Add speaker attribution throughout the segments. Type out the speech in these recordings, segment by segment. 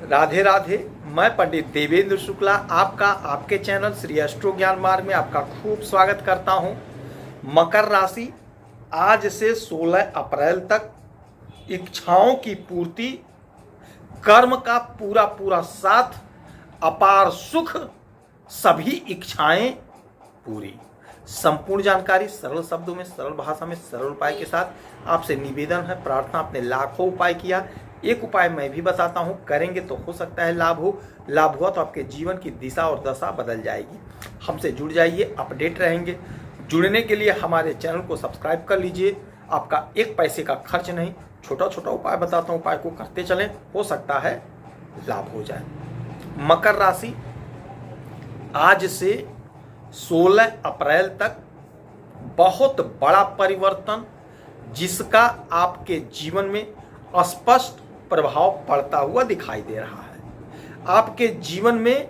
Speaker 1: राधे राधे। मैं पंडित देवेंद्र शुक्ला आपका आपके चैनल श्री एस्ट्रो ज्ञान मार्ग में आपका खूब स्वागत करता हूं। मकर राशि, आज से 16 अप्रैल तक इच्छाओं की पूर्ति, कर्म का पूरा पूरा साथ, अपार सुख, सभी इच्छाएं पूरी। संपूर्ण जानकारी सरल शब्दों में, सरल भाषा में, सरल उपाय के साथ आपसे निवेदन है, प्रार्थना। आपने लाखों उपाय किया, एक उपाय मैं भी बताता हूं, करेंगे तो हो सकता है लाभ हो। लाभ हुआ तो आपके जीवन की दिशा और दशा बदल जाएगी। हमसे जुड़ जाइए, अपडेट रहेंगे। जुड़ने के लिए हमारे चैनल को सब्सक्राइब कर लीजिए। आपका एक पैसे का खर्च नहीं, छोटा छोटा उपाय बताता हूं, उपाय को करते चलें, हो सकता है लाभ हो जाए। मकर राशि, आज से 16 अप्रैल तक बहुत बड़ा परिवर्तन, जिसका आपके जीवन में स्पष्ट प्रभाव पड़ता हुआ दिखाई दे रहा है। आपके जीवन में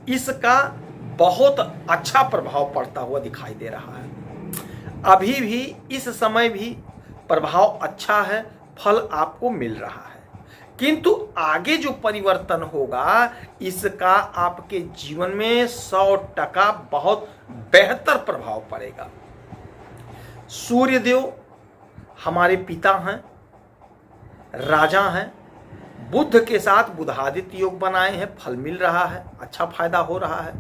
Speaker 1: इसका बहुत अच्छा प्रभाव पड़ता हुआ दिखाई दे रहा है। अभी भी, इस समय भी प्रभाव अच्छा है, फल आपको मिल रहा है। किंतु आगे जो परिवर्तन होगा, इसका आपके जीवन में 100% बहुत बेहतर प्रभाव पड़ेगा। सूर्यदेव हमारे पिता हैं, राजा हैं। बुध के साथ बुधादित्य योग बनाए हैं, फल मिल रहा है, अच्छा फायदा हो रहा है।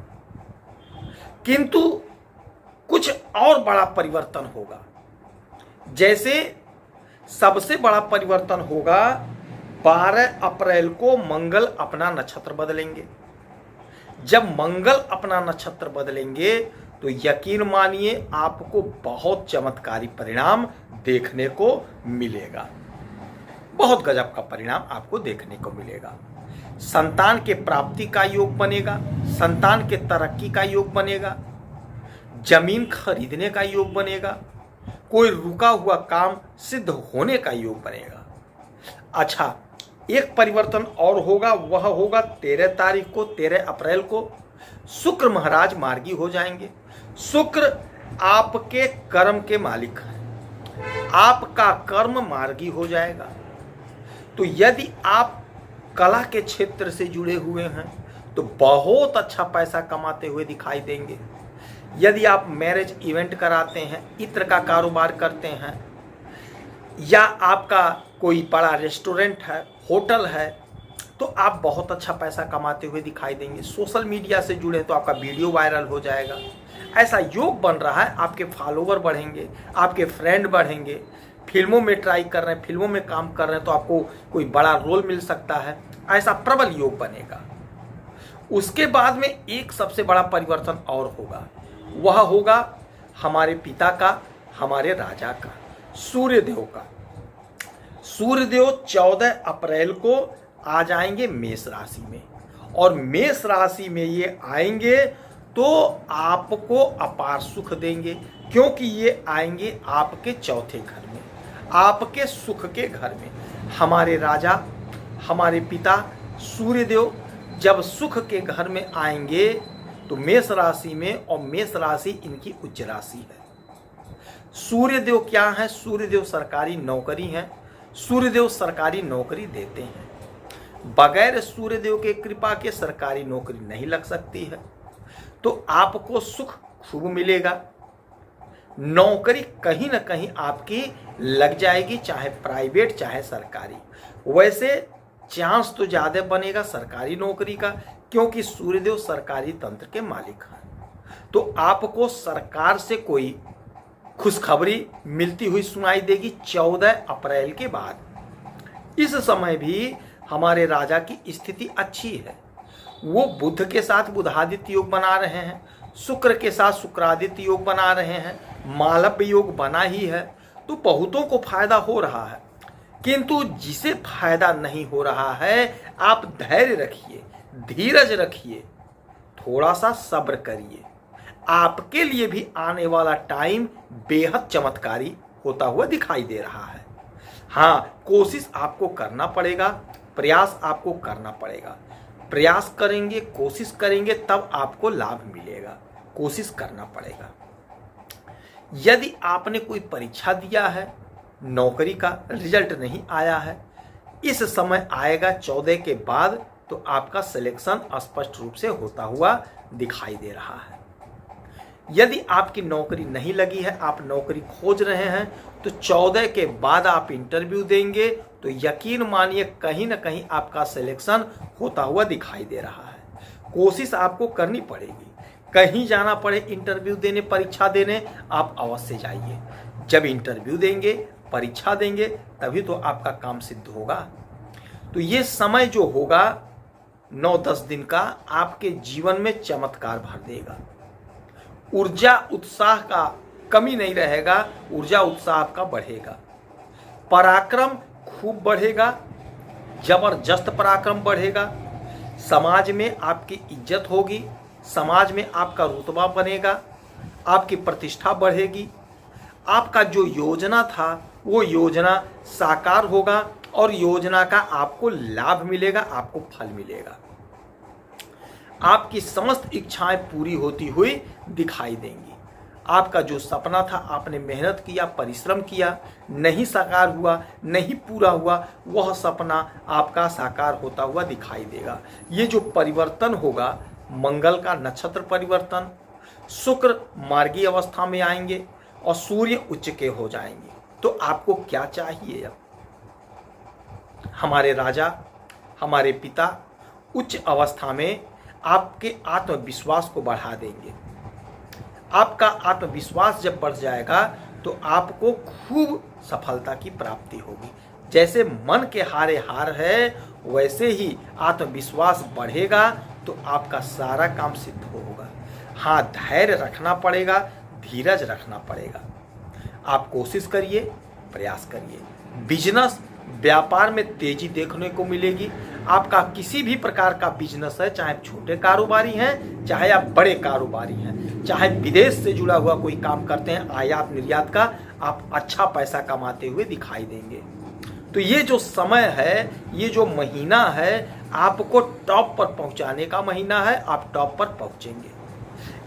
Speaker 1: किंतु कुछ और बड़ा परिवर्तन होगा। जैसे सबसे बड़ा परिवर्तन होगा, 12 अप्रैल को मंगल अपना नक्षत्र बदलेंगे। जब मंगल अपना नक्षत्र बदलेंगे तो यकीन मानिए आपको बहुत चमत्कारी परिणाम देखने को मिलेगा। बहुत गजब का परिणाम आपको देखने को मिलेगा। संतान के प्राप्ति का योग बनेगा, संतान के तरक्की का योग बनेगा, जमीन खरीदने का योग बनेगा, कोई रुका हुआ काम सिद्ध होने का योग बनेगा। अच्छा, एक परिवर्तन और होगा, वह होगा 13 तारीख को, 13 अप्रैल को शुक्र महाराज मार्गी हो जाएंगे। शुक्र आपके कर्म के मालिक हैं, आपका कर्म मार्गी हो जाएगा। तो यदि आप कला के क्षेत्र से जुड़े हुए हैं तो बहुत अच्छा पैसा कमाते हुए दिखाई देंगे। यदि आप मैरिज इवेंट कराते हैं, इत्र का कारोबार करते हैं, या आपका कोई बड़ा रेस्टोरेंट है, होटल है, तो आप बहुत अच्छा पैसा कमाते हुए दिखाई देंगे। सोशल मीडिया से जुड़े तो आपका वीडियो वायरल हो जाएगा। ऐसा योग बन रहा है, आपके फॉलोवर बढ़ेंगे, आपके फ्रेंड बढ़ेंगे। फिल्मों में ट्राई कर रहे हैं, फिल्मों में काम कर रहे हैं, तो आपको कोई बड़ा रोल मिल सकता है। ऐसा प्रबल योग बनेगा। उसके बाद में एक सबसे बड़ा परिवर्तन और होगा, वह होगा हमारे पिता का, हमारे राजा का, सूर्यदेव का। सूर्यदेव 14 अप्रैल को आ जाएंगे मेष राशि में, और मेष राशि में ये आएंगे तो आपको अपार सुख देंगे, क्योंकि ये आएंगे आपके चौथे घर में, आपके सुख के घर में। हमारे राजा, हमारे पिता सूर्यदेव जब सुख के घर में आएंगे तो मेष राशि में, और मेष राशि इनकी उच्च राशि है। सूर्यदेव क्या है? सूर्यदेव सरकारी नौकरी है। सूर्यदेव सरकारी नौकरी देते हैं। बगैर सूर्यदेव के कृपा के सरकारी नौकरी नहीं लग सकती है। तो आपको सुख खूब मिलेगा। नौकरी कहीं ना कहीं आपकी लग जाएगी, चाहे प्राइवेट चाहे सरकारी। वैसे चांस तो ज्यादा बनेगा सरकारी नौकरी का, क्योंकि सूर्यदेव सरकारी तंत्र के मालिक हैं। तो आपको सरकार से कोई खुशखबरी मिलती हुई सुनाई देगी 14 अप्रैल के बाद। इस समय भी हमारे राजा की स्थिति अच्छी है। वो बुध के साथ बुधादित्य योग बना रहे हैं, शुक्र के साथ शुक्रादित्य योग बना रहे हैं, मालव्य योग बना ही है। तो बहुतों को फायदा हो रहा है। किंतु जिसे फायदा नहीं हो रहा है, आप धैर्य रखिए, धीरज रखिए, थोड़ा सा सब्र करिए। आपके लिए भी आने वाला टाइम बेहद चमत्कारी होता हुआ दिखाई दे रहा है। हाँ, कोशिश आपको करना पड़ेगा, प्रयास आपको करना पड़ेगा। प्रयास करेंगे, कोशिश करेंगे, तब आपको लाभ मिलेगा। कोशिश करना पड़ेगा। यदि आपने कोई परीक्षा दिया है, नौकरी का रिजल्ट नहीं आया है, इस समय आएगा 14 के बाद, तो आपका सिलेक्शन स्पष्ट रूप से होता हुआ दिखाई दे रहा है। यदि आपकी नौकरी नहीं लगी है, आप नौकरी खोज रहे हैं, तो 14 के बाद आप इंटरव्यू देंगे तो यकीन मानिए कहीं ना कहीं आपका सिलेक्शन होता हुआ दिखाई दे रहा है। कोशिश आपको करनी पड़ेगी, कहीं जाना पड़े इंटरव्यू देने, परीक्षा देने, आप अवश्य जाइए। जब इंटरव्यू देंगे, परीक्षा देंगे, तभी तो आपका काम सिद्ध होगा। तो ये समय जो होगा 9-10 दिन का आपके जीवन में चमत्कार भर देगा। ऊर्जा उत्साह का कमी नहीं रहेगा, ऊर्जा उत्साह आपका बढ़ेगा, पराक्रम खूब बढ़ेगा, जबरदस्त पराक्रम बढ़ेगा, समाज में आपकी इज्जत होगी, समाज में आपका रुतबा बनेगा, आपकी प्रतिष्ठा बढ़ेगी, आपका जो योजना था वो योजना साकार होगा और योजना का आपको लाभ मिलेगा, आपको फल मिलेगा। आपकी समस्त इच्छाएं पूरी होती हुई दिखाई देंगी। आपका जो सपना था, आपने मेहनत किया, परिश्रम किया, नहीं साकार हुआ, नहीं पूरा हुआ, वह सपना आपका साकार होता हुआ दिखाई देगा। ये जो परिवर्तन होगा, मंगल का नक्षत्र परिवर्तन, शुक्र मार्गी अवस्था में आएंगे और सूर्य उच्च के हो जाएंगे। तो आपको क्या चाहिए? अब हमारे राजा, हमारे पिता उच्च अवस्था में आपके आत्मविश्वास को बढ़ा देंगे। आपका आत्मविश्वास जब बढ़ जाएगा तो आपको खूब सफलता की प्राप्ति होगी। जैसे मन के हारे हार है, वैसे ही आत्मविश्वास बढ़ेगा तो आपका सारा काम सिद्ध होगा। हाँ, धैर्य रखना पड़ेगा, धीरज रखना पड़ेगा। आप कोशिश करिए, प्रयास करिए। बिजनेस व्यापार में तेजी देखने को मिलेगी। आपका किसी भी प्रकार का बिजनेस है, चाहे आप छोटे कारोबारी हैं, चाहे आप बड़े कारोबारी हैं, चाहे विदेश से जुड़ा हुआ कोई काम करते हैं, आयात निर्यात का, आप अच्छा पैसा कमाते हुए दिखाई देंगे। तो ये जो समय है, ये जो महीना है, आपको टॉप पर पहुंचाने का महीना है। आप टॉप पर पहुंचेंगे।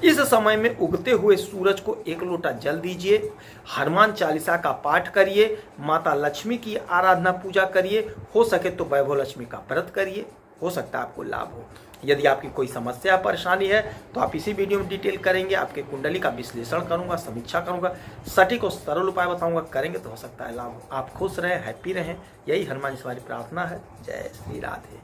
Speaker 1: इस समय में उगते हुए सूरज को 1 लोटा जल दीजिए, हनुमान चालीसा का पाठ करिए, माता लक्ष्मी की आराधना पूजा करिए, हो सके तो वैभव लक्ष्मी का व्रत करिए, हो सकता है आपको लाभ हो। यदि आपकी कोई समस्या परेशानी है तो आप इसी वीडियो में डिटेल करेंगे, आपके कुंडली का विश्लेषण करूंगा, समीक्षा करूंगा, सटीक और सरल उपाय बताऊंगा, करेंगे तो हो सकता है लाभ हो। आप खुश रहें, हैप्पी रहें, यही हनुमान जी से हमारी प्रार्थना है। जय श्री राधे।